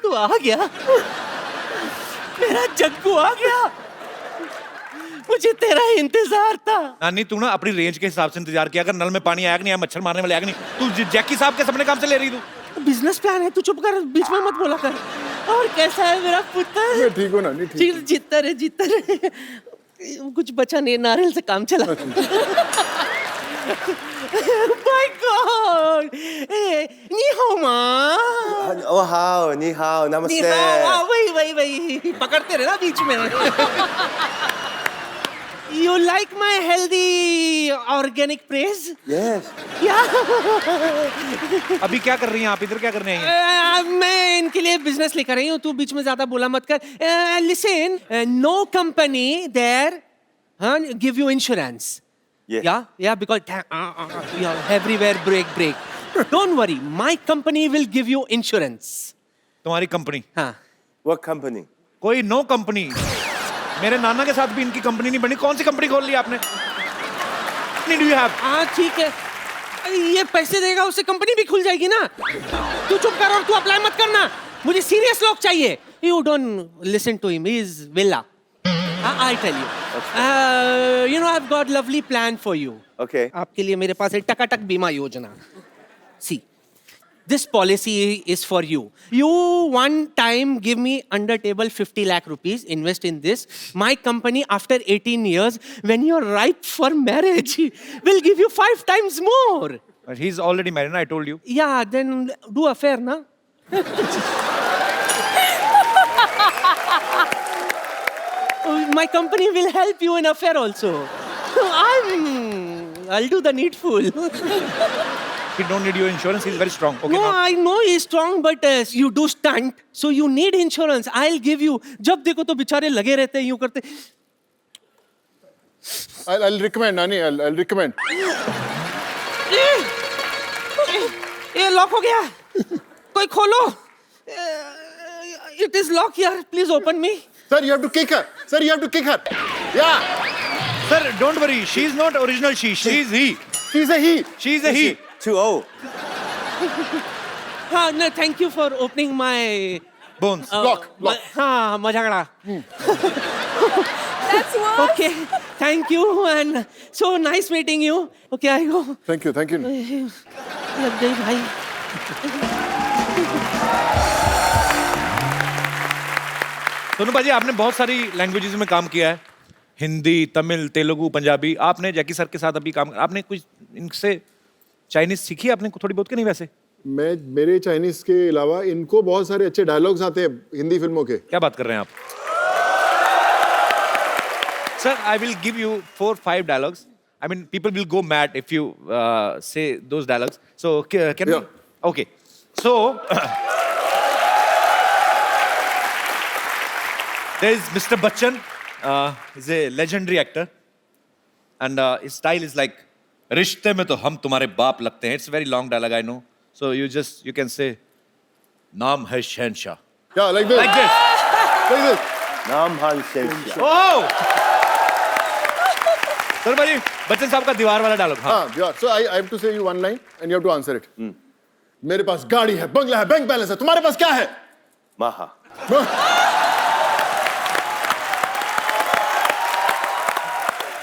तू आ गया. मेरा जग्गू आ गया. मुझे तेरा इंतजार था. नानी तू ना अपनी रेंज के हिसाब से इंतजार किया. अगर नल में पानी आया कि नहीं आया, मच्छर मारने वाले आया कि नहीं. तू जैकी साहब के सपने काम से ले रही तू. बिजनेस प्लान है. तू चुप कर. बीच में मत बोला कर. और कैसा है मेरा पुत्र? ठीक हो ना? नहीं ठीक. जीतता रहे. कुछ बचा नहीं. नारियल से काम चला. My God! Ni hao ma. Oh, hao, ni hao, namaste. Ni hao. वही. पकड़ते रहे ना बीच में. You like my healthy organic praise? Yes. Yeah. अभी क्या कर रही हैं आप? इधर क्या करने आई हैं? मैं इनके लिए बिजनेस लेकर आई हूँ. तू बीच में ज्यादा बोला मत कर. Listen, no company there give you insurance. Yes. Yeah, because yeah, everywhere break. Don't worry, my company will give you insurance. तुम्हारी कंपनी? हाँ. What company? कोई नो कंपनी. मेरे नाना के साथ भी इनकी कंपनी नहीं बनी. कौन सी कंपनी खोल ली आपने? Do you have? हाँ ठीक है. ये पैसे देगा उससे कंपनी भी खुल जाएगी ना. तू चुप कर और तू अप्लाई मत करना. मुझे सीरियस लोग चाहिए. You don't listen to him. He is villa. I tell you. You know I've got lovely plan for you. Okay. आपके लिए मेरे पास है टकाटक बीमा योजना. See, this policy is for you. You one time give me under table 50 lakh rupees, invest in this. My company after 18 years, when you're ripe for marriage, will give you 5 times more. He's already married. I told you. Yeah, then do affair, na? My company will help you in affair also. I'll do the needful. He don't need your insurance. He's very strong. Okay. No, now. I know he's strong, but you do stunt, so you need insurance. I'll give you. जब देखो तो बेचारे लगे रहते हैं यूं करते. I'll recommend, Nani. I'll recommend. ये लॉक हो गया. कोई खोलो. It is locked here. Please open me. Sir, you have to kick her. Sir, you have to kick her. Yeah. Sir, don't worry. She's not original she. She's he. She's a he. She's a he. Too old. No, thank you for opening my Bones. Lock. हाँ मजागड़ा. That's what. Okay, thank you and so nice meeting you. Okay, I go. Thank you. Thank you. लग गई भाई. सोनू बाजी, आपने बहुत सारी languages में काम किया है. हिंदी, तमिल, तेलुगु, पंजाबी. आपने जैकी सर के साथ अभी काम. आपने कुछ इनसे चाइनीज सीखी आपने थोड़ी बहुत कि नहीं वैसे? मेरे चाइनीज के अलावा इनको बहुत सारे अच्छे डायलॉग्स आते हैं हिंदी फिल्मों के. क्या बात कर रहे हैं आप? Sir, I will give you 4-5 dialogues. I mean, people will go mad if you say those dialogues. So, can we? Yeah. Okay. So, there is Mr. Bachchan. He's a legendary actor. And his style is like, रिश्ते में तो हम तुम्हारे बाप लगते हैं. It's a very long dialogue, I know. So, you can say, नाम है शहनशाह. Yeah, like this. Like this. Like this. Nam Han Shensha. Oh! Sir भाई, बच्चन साहब का दीवार वाला डायलॉग. हाँ. Yeah. So I have to say you one line and you have to answer it. मेरे पास गाड़ी है, बंगला है, बैंक बैलेंस है. तुम्हारे पास क्या है? Maha.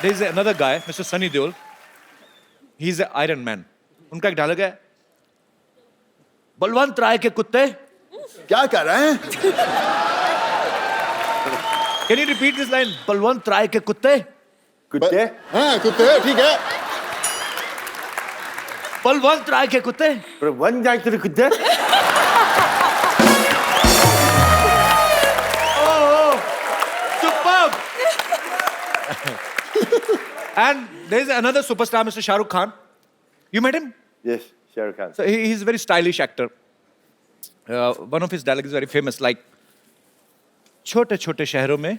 There is another guy, Mr. Sunny Deol. He's an Iron Man. उनका एक डायलॉग है, बलवंत राय के कुत्ते. क्या कर रहे हैं? Can you repeat this line? Balwant राय के कुत्ते. कुत्ते? हाँ, कुत्ते, ठीक है. बलवंत राय के कुत्ते. पर वन जाए तेरे कुत्ते? Superb. And there is another superstar, Mr. Shah Rukh Khan. You met him? Yes, Shah Rukh Khan. So he's a very stylish actor. One of his dialogues is very famous, like, छोटे छोटे शहरों में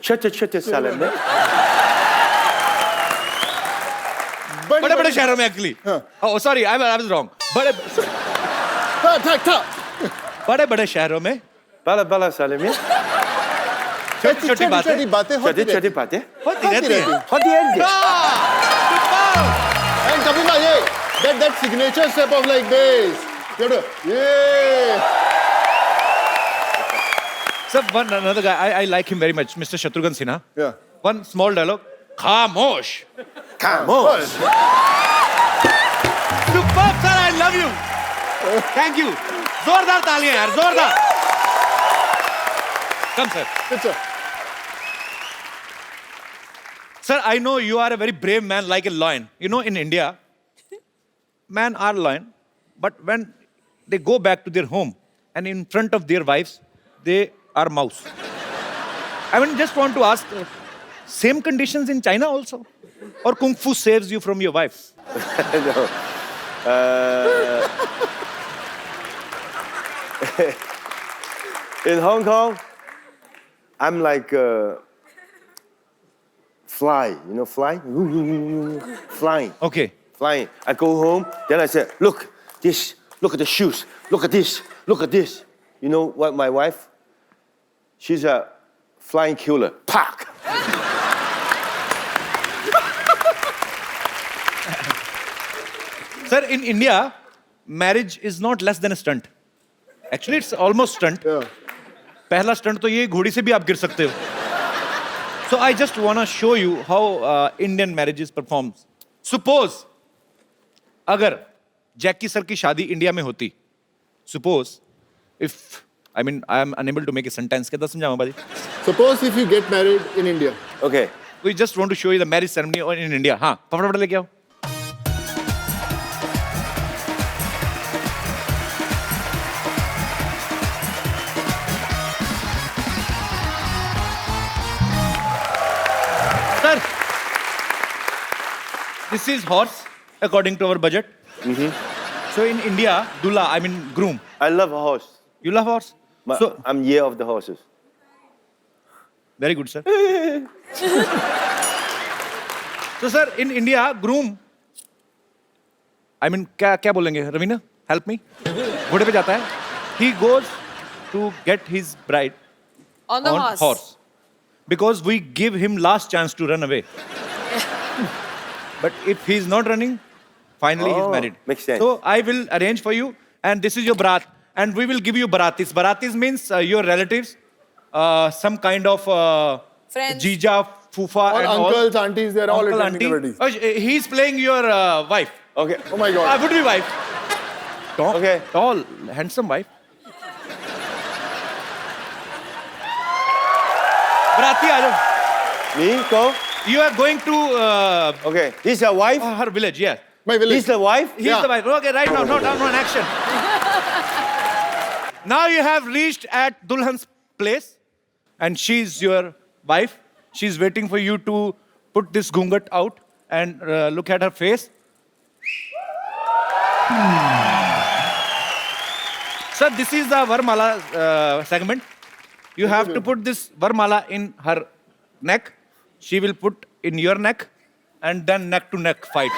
छोटे छोटे साले में बड़े बड़े शहरों में actually. Oh, sorry, I was wrong. बड़े बड़े शहरों में बाला बाला साले में छोटी छोटी बातें बातें छोटी छोटी बातें होती रहती हैं. होती है. And Kapima, yeah, that signature step of like this. You have to, yeah. Sir, another guy, I like him very much, Mr. Shatrughan Sinha. Yeah. One small dialogue. Khamosh. Khamosh. Superb, sir, I love you. Thank you. जोरदार तालियां यार, जोरदार. Come, sir. Good, sir. Sir, I know you are a very brave man like a lion. You know, in India, men are lion, but when they go back to their home and in front of their wives, they are mouse. I mean, just want to ask, Same conditions in China also? Or Kung Fu saves you from your wife? No. In Hong Kong, I'm like fly. You know, fly? Flying. Okay. Flying. I go home, then I say, look, this, look at the shoes, look at this, look at this. You know what, my wife? She's a flying killer. Pack! Sir, in India, marriage is not less than a stunt. Actually, it's almost stunt. Yeah. पहला stunt तो ये घोड़ी से भी आप गिर सकते हो. So I just wanna show you how Indian marriages performs. Suppose अगर जैकी सर की शादी इंडिया में होती, suppose if I mean I am unable to make a sentence, कैसे समझाऊँ बाजी? Suppose if you get married in India. Okay. We just want to show you the marriage ceremony in India. हाँ, फटाफट लेके आओ. Sir, this is horse according to our budget. So in India, Dula, I mean groom. I love a horse. You love horse? But So I'm year of the horses. very good, sir. So sir, in India, groom. I mean, क्या बोलेंगे? Ravina, help me. घोड़े पे जाता है. He goes to get his bride On the on horse. Because we give him last chance to run away. But if he's not running, finally he's Oh, married. makes sense. So I will arrange for you, and this is your barat, and we will give you baratis. Baratis means your relatives, some kind of Friends. jija, fufa, All and all. uncles, aunties, they're all Uncle, attending auntie. the weddings. Oh, he's playing your wife. Okay. Oh my God. Would be wife. Tall, Okay. tall, handsome wife. Barati, aa jao. Me, go. You are going to Okay. This is a wife. her village, yeah. My village. This is the wife. He's Yeah. the wife. Okay, right now, no action. Now you have reached at Dulhan's place, and she's your wife. She's waiting for you to put this gungat out and look at her face. Sir, this is the Varmala segment. You have to put this Varmala in her neck. She will put in your neck, and then neck to neck fight.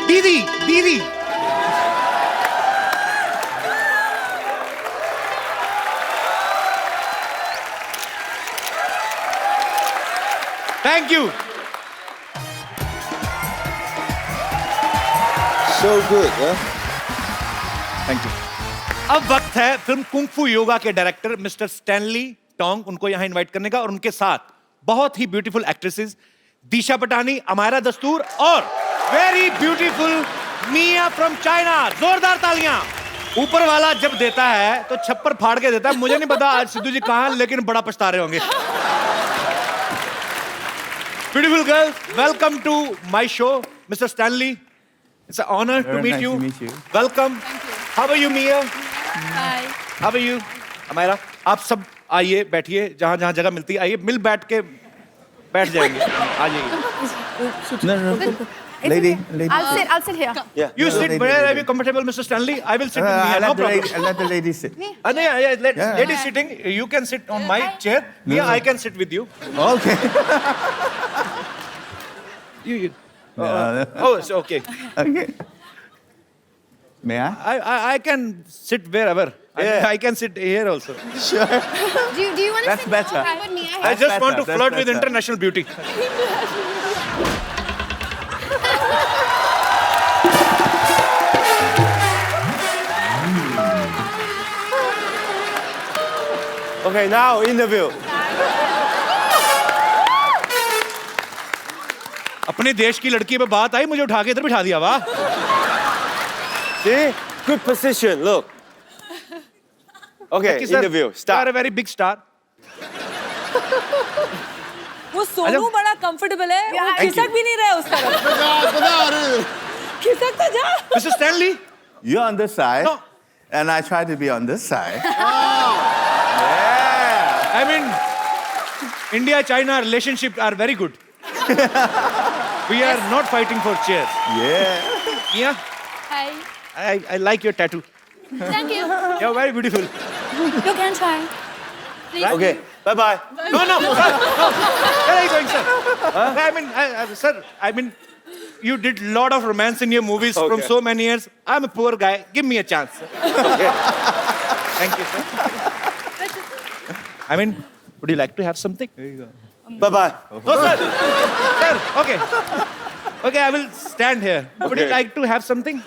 Didi, Didi. Thank you. So good, huh? Thank you. अब वक्त है film kung फू योगा के director mister Stanley Tong उनको यहां invite करने का, और उनके साथ बहुत ही ब्यूटीफुल एक्ट्रेसेस दिशा पटानी, अमायरा दस्तूर और very beautiful Mia from China. जोरदार तालियां. ऊपर वाला जब देता है तो छप्पर फाड़ के देता है. मुझे नहीं पता आज सिद्धू जी कहां हैं, लेकिन बड़ा पछता रहे होंगे. Beautiful girls, welcome to my show, Mr. Stanley. It's an honor to meet you. Welcome. How are you, Mia? Hi. How are you, Amira? आप सब आइए, बैठिए, जहाँ जहाँ जगह मिलती है आइए, मिल बैठ के बैठ जाएंगे. आ जाइए. Lady. I'll sit here. Yeah. You sit lady, where are lady. you comfortable, Mr. Stanley? I will sit with Mia. No problem. Let the lady sit. No, lady sitting. You can sit on my chair. Mia, I can sit with you. Okay. You. No. Oh, it's okay. Okay. May I? I can sit wherever. I can sit here also. Sure. Do you want to That's sit better. with me? I just want to That's flirt with better. international beauty. Okay, now interview. अपने देश की लड़की पे बात आई, मुझे उठा के इधर बिठा दिया. वाह. See? Good position, look. Okay, Thank you, sir. interview. You are a Start. very big star. वो सोनू बड़ा कंफर्टेबल है, वो Thank खिसक you. भी नहीं रहा है उस तरफ. खिसक तो जा. Mr. Stanley. You're on this side. No. And I try to be on this side. I mean, India-China relationship are very good. We are not fighting for chairs. Yeah. Mia, Hi. I like your tattoo. Thank you. You're very beautiful. You can try. Please. Okay, bye bye. No, no, sir, no. Where are you going, sir? I mean, sir, I mean, you did a lot of romance in your movies from Okay. so many years. I'm a poor guy. Give me a chance. Sir. Thank you, sir. I mean, would you like to have something? Bye bye. No, sir. Sir, okay. Okay, I will stand here. Would you Okay. like to have something?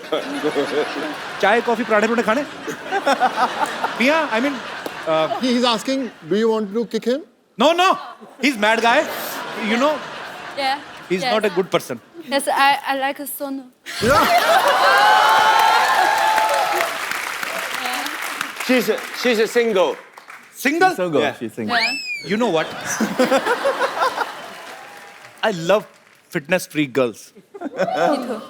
Chai, coffee, पराठे पुराठे खाने? Mia, I mean, He's asking, do you want to kick him? no, no. He's mad guy. You know, Yeah. he's yes. not a good person. Yes, I like a sonu. She's a single. Single? So good. Yeah. She's single. Yeah. You know what? I love fitness freak girls. Me too.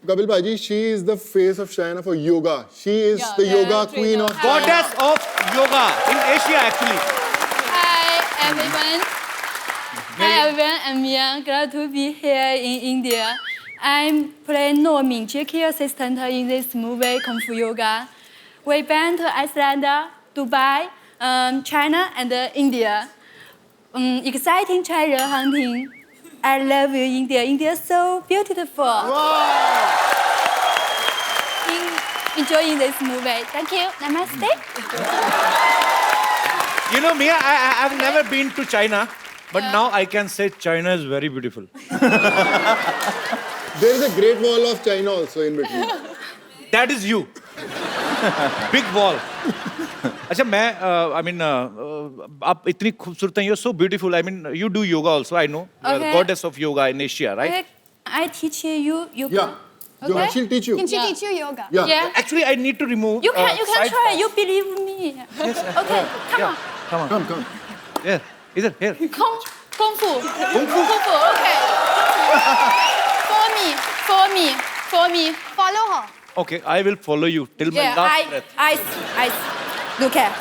Kapil Bhaji, she is the face of China for yoga. She is Yeah, the yeah, yoga trainer. queen of China. Goddess of yoga in Asia, actually. Hi everyone. Hi everyone. I'm Mia. Glad to be here in India. I'm playing No Ming, Jackie assistant in this movie Kung Fu Yoga. We been to Iceland, Dubai, China, and India. Exciting treasure hunting. I love you, India. India is so beautiful. Enjoying this movie. Thank you. Namaste. You know, Mia, I've never been to China, but now I can say China is very beautiful. There is a great wall of China also in between. That is you. Big wall. अच्छा मैं I mean आप इतनी खूबसूरत हैं, you're so beautiful. I mean you do yoga also. I know. You are Okay. goddess of yoga in Asia, right? Okay, I teach you yoga. Yeah. Okay. She'll teach you. Can she Yeah. teach you yoga? Yeah. Yeah. Actually, I need to remove. You can side try. fat. You believe me. Okay, come on. Come on. Come. Yeah. Either here. Kung fu. Kung fu. Okay. For me. Follow her. Okay, I will follow you till my Yeah, last breath. I. Look at.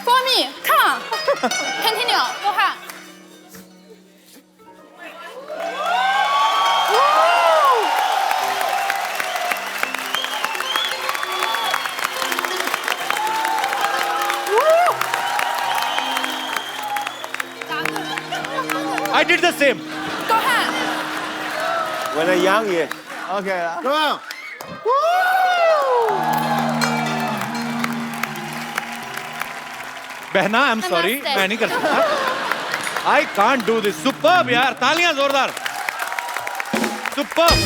For me, come on. Continue. Go ahead. I did the same. Go ahead. When I'm young, yeah. Okay. Come on. बहना, I'm sorry, Namaste. मैं नहीं कर सकता. I can't do this. Superb यार, तालियां जोरदार. Superb.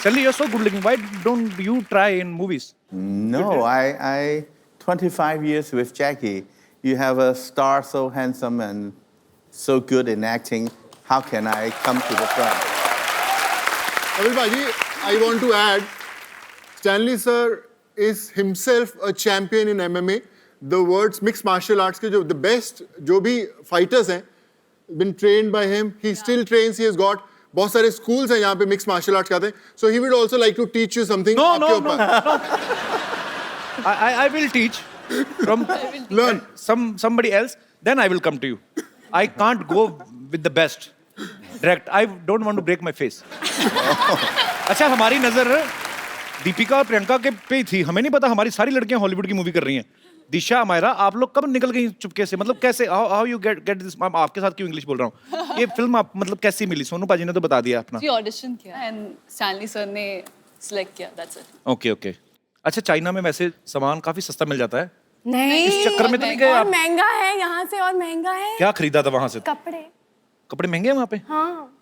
Sally, you're so good looking. Why don't you try in movies? No, I 25 years with Jackie. You have a star so handsome and so good in acting. How can I come to the front? Kapil Bhaji, I want to add, Stanley sir is himself a champion in MMA. The words mixed martial arts के जो the best जो भी fighters हैं, been trained by him. He still trains. He has got बहुत सारे schools हैं यहाँ पे mixed martial arts खाते हैं. So he would also like to teach you something. No, आपके no, ऊपर. no. I will teach from Learn. somebody else. Then I will come to you. I can't go with the best. Direct. I don't want to break my face. अच्छा हमारी नजर दीपिका और प्रियंका के पे ही थी. हमें नहीं पता हमारी सारी लड़कियां हॉलीवुड की मूवी कर रही हैं. दिशा, अमायरा, आप लोग कब निकल गई चुपके से? मतलब कैसे? How you get this? आपके साथ क्यों इंग्लिश बोल रहा हूँ? ये फिल्म आप मतलब कैसी मिली? सोनू पाजी ने तो बता दिया अपना. जी ऑडिशन किया एंड स्टैनली सर ने सिलेक्ट किया, दैट्स इट. Okay okay. अच्छा चाइना में वैसे सामान काफी सस्ता मिल जाता है. नहीं, इस चक्कर में तो नहीं गए और आप? महंगा है यहाँ से, और महंगा है. क्या खरीदा था वहां से? कपड़े. कपड़े महंगे हैं वहाँ पे? हाँ.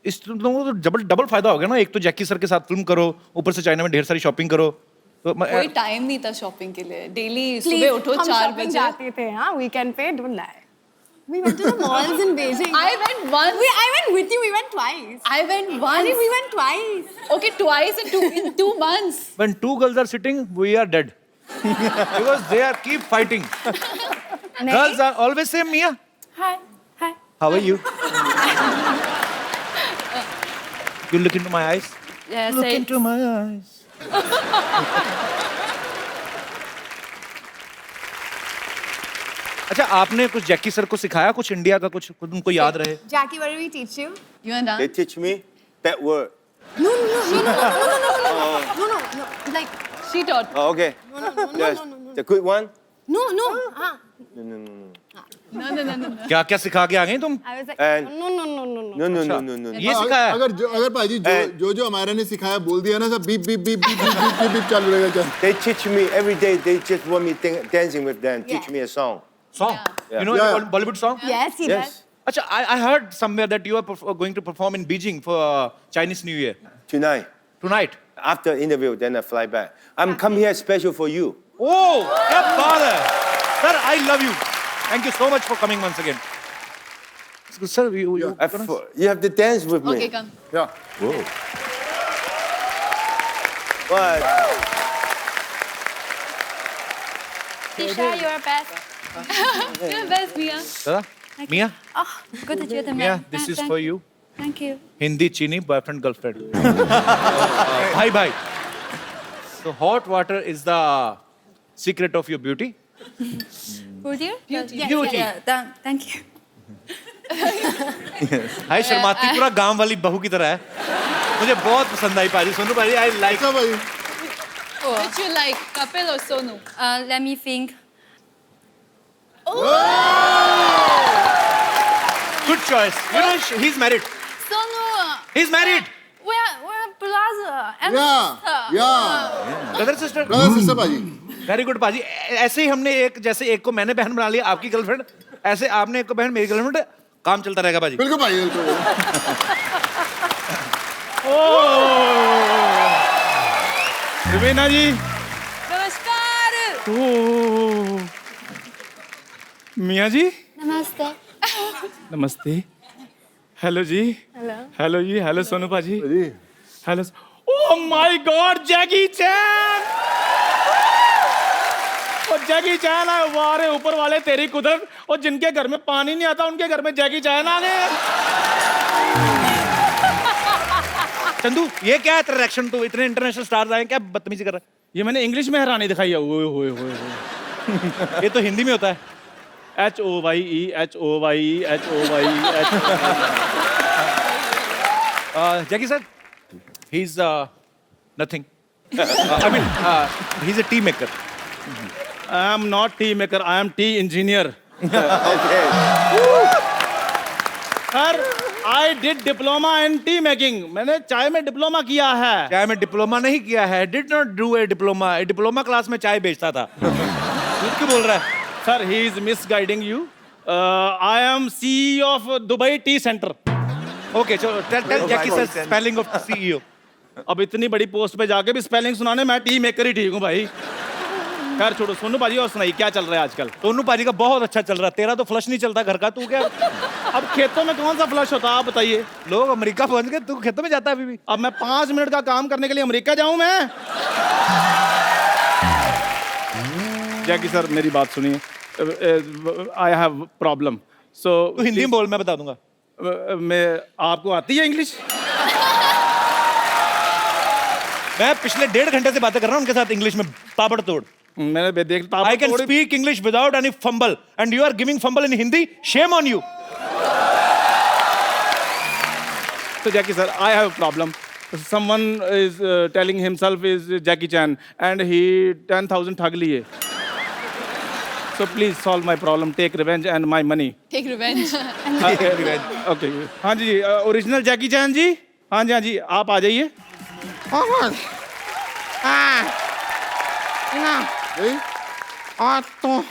इस तो डबल फायदा हो गया ना. एक तो जैकी सर के साथ फिल्म करो, ऊपर से चाइना में ढेर सारी शॉपिंग करो. तो कोई टाइम नहीं था शॉपिंग के लिए. डेली Please, सुबह उठो हम 4 shopping बजे. जाते थे, हाँ, weekend पे, don't lie. We went to the malls in Beijing. I went once. I went with you. We went twice. I went I once. think we went twice. Okay, twice in 2 months. when two girls are sitting, we are dead. Because they are keep fighting. Girls are always same, Mia. Hi. Hi. How are you? You look into my eyes. Yeah, Look say into my eyes. अच्छा आपने कुछ Jackie sir को सिखाया कुछ India का कुछ उनको याद रहे Jackie, what did we teach you? You and They Dan? teach me that word. No, no, no, no, no, no, no, no, no, no, no, no, no, like, She taught. Oh, okay. no, no, no, no, Yes. no, no, no, The good one? no, no, No, no, no, no. No. क्या क्या सिखा के आ गई तुम I was like, And- no, no, no, no, no. No, no, no, no, no. ये सिखाया अगर भाई जो हमारा ने सिखाया बोल दिया ना सब beep beep beep beep beep beep beep beep चालू रहेगा क्या They teach me every day. They just want me dancing with them. Teach Yeah. me a song. song you know Yeah. Bollywood song Yes, he Yes. does. अच्छा I heard somewhere that you are going to perform in Beijing for Chinese New Year Tonight. tonight After interview, then I fly back. I'm come here special for you. oh क्या बात है sir I love you thank you so much for coming once again sir you You have to dance with me. Okay, come. Yeah. What? Tisha, you're best. You're best, Mia. दादा Mia Oh, good that you're the Mia man. this is Thank- for you Thank you. Hindi chini boyfriend girlfriend bye bye so hot water is the secret of your beauty Good dear? Beauty. Yes, Beauty. yeah, thank you. हाय शर्माती पूरा गांव वाली बहू की तरह है मुझे बहुत पसंद आई पाजी सोनू पाजी आई लाइक अच्छा भाई Which you like, Kapil or Sonu? Let me think. Good choice you know he is married Sonu, he is married we're brother and या sister. या ब्रदर सिस्टर ब्रदर सिस्टर भाई वेरी गुड पाजी ऐसे ही हमने एक जैसे एक को मैंने बहन बना लिया आपकी गर्लफ्रेंड ऐसे आपने एक को बहन मेरी गर्लफ्रेंड काम चलता रहेगा पाजी बिल्कुल भाई बिल्कुल रुबीना जी नमस्कार मियाँ जी Namaste. नमस्ते हेलो जी हेलो जी हेलो सोनू पाजी hello oh my God Jackie Chan और जैकी चैन है वारे ऊपर वाले तेरी कुदरत और जिनके घर में पानी नहीं आता उनके घर में जैकी चैन आ गए चंदू ये क्या है तेरा रिएक्शन तो इतने इंटरनेशनल स्टार्स आए हैं, क्या बदतमीजी कर रहा ये मैंने इंग्लिश में हैरानी दिखाई है ओए होए होए होए है ये तो हिंदी में होता है HOYE Jackie sir he is nothing I mean he is a T maker I am not tea maker, I am tea engineer. Okay. Sir, I did diploma in tea making. मैंने चाय में डिप्लोमा किया है. चाय में diploma नहीं किया है did not do a diploma class में चाय बेचता था झूठ क्यों बोल रहा है Sir, he is misguiding you. I am CEO of Dubai Tea Center. Okay चलो tell Jackie sir spelling of CEO अब इतनी बड़ी पोस्ट पे जाके भी स्पेलिंग सुनाने मैं टी मेकर ही ठीक हूँ भाई. खैर छोड़ो सोनू पाजी और सुनाइए क्या चल रहा है आजकल. सोनू पाजी का बहुत अच्छा चल रहा है तेरा तो फ्लश नहीं चलता घर का तू क्या अब खेतों में कौन सा फ्लश होता है आप बताइए. लोग अमेरिका पहुंच गए तू खेतों में जाता है अभी भी अब मैं 5 मिनट का काम करने के लिए अमेरिका जाऊं मैं. जैकी सर मेरी बात सुनिए. आई हैव प्रॉब्लम सो तू हिंदी में बोल मैं बता दूंगा मैं आपको आती है इंग्लिश. मैं पिछले 1.5 घंटे से बातें कर रहा हूँ उनके साथ इंग्लिश में ताबड़तोड़ मैंने देखता I can speak English without any fumble and you are giving fumble in Hindi shame on you So Jackie sir, I have a problem. Someone is telling himself is Jackie Chan and he 10,000 ठग लिए. So please solve my problem, take revenge and my money. Take revenge. Okay. हाँ जी, original जैकी चैन जी. हाँ जी, आप आ जाइए. तो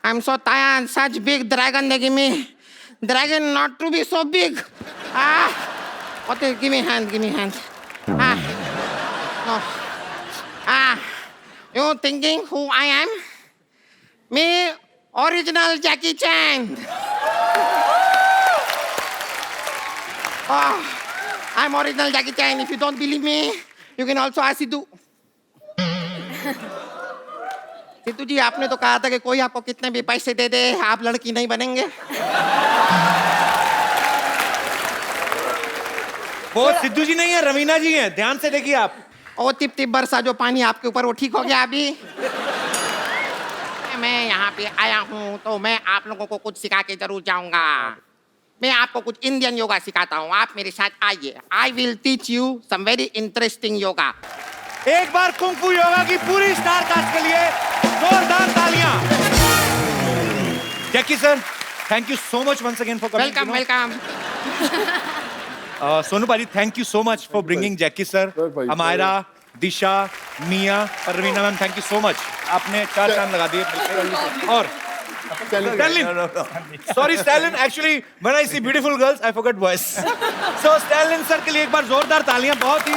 I'm so tired. Such big dragon they give me. Dragon not to be so big. Okay, give me hand. No. You thinking who I am? Me, original Jackie Chan. I'm original Jackie Chan. If you don't believe me, you can also ask Sidhu. Sidhu जी आपने तो कहा था कि कोई आपको कितने भी पैसे दे दे आप लड़की नहीं बनेंगे। वो सिद्धू जी नहीं है, रवीना जी हैं, ध्यान से देखिए आप। ओ टिप टिप बरसा जो पानी आपके ऊपर वो ठीक हो गया अभी। मैं यहाँ पे आया हूँ तो मैं आप लोगों को कुछ सिखा के जरूर जाऊंगा। मैं आपको कुछ इंडियन योगा सिखाता हूँ, आप मेरे साथ आइए। I will teach you some very interesting yoga. एक बार कुंग फू योगा की पूरी स्टार कास्ट के लिए जोरदार तालियां। Jackie sir, thank you so much once again for coming. Welcome welcome. Sonu paaji, thank you so much for bringing Jackie sir, Amyra, Disha, Mia और Raveena ma'am, thank you so much. आपने 4 चांद लगा दिए। और Stalin. Sorry, Stalin. Actually, when I see beautiful girls, I forget voice. So, Stalin sir के लिए एक बार जोरदार तालियां। बहुत ही।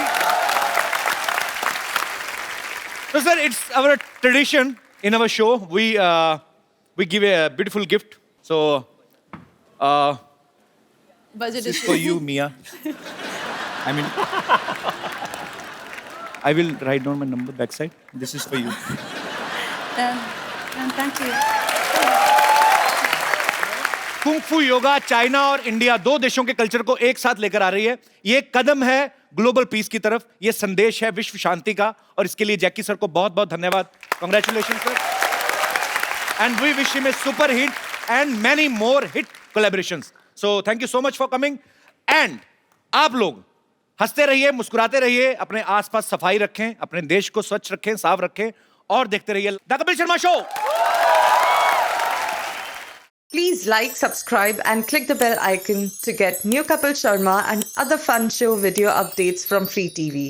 So, sir, it's our tradition in our show. We give a beautiful gift. So, Budget this is issue. for you, Mia. I mean, I will write down my number backside. This is for you. Thank you. Kung फू yoga China और India, 2 देशों के culture को एक साथ लेकर आ रही है। ये एक कदम है ग्लोबल पीस की तरफ, ये संदेश है विश्व शांति का, और इसके लिए जैकी सर को बहुत बहुत धन्यवाद। Congratulation sir, and we wish him a super hit and many more hit collaborations. So thank you so much for coming. And आप लोग हंसते रहिए, मुस्कुराते रहिए, अपने आसपास सफाई रखें, अपने देश को स्वच्छ रखें, साफ रखें, और देखते रहिए the Kapil Sharma show. Please like, subscribe and click the bell icon to get new Kapil Sharma and other fun show video updates from Free TV.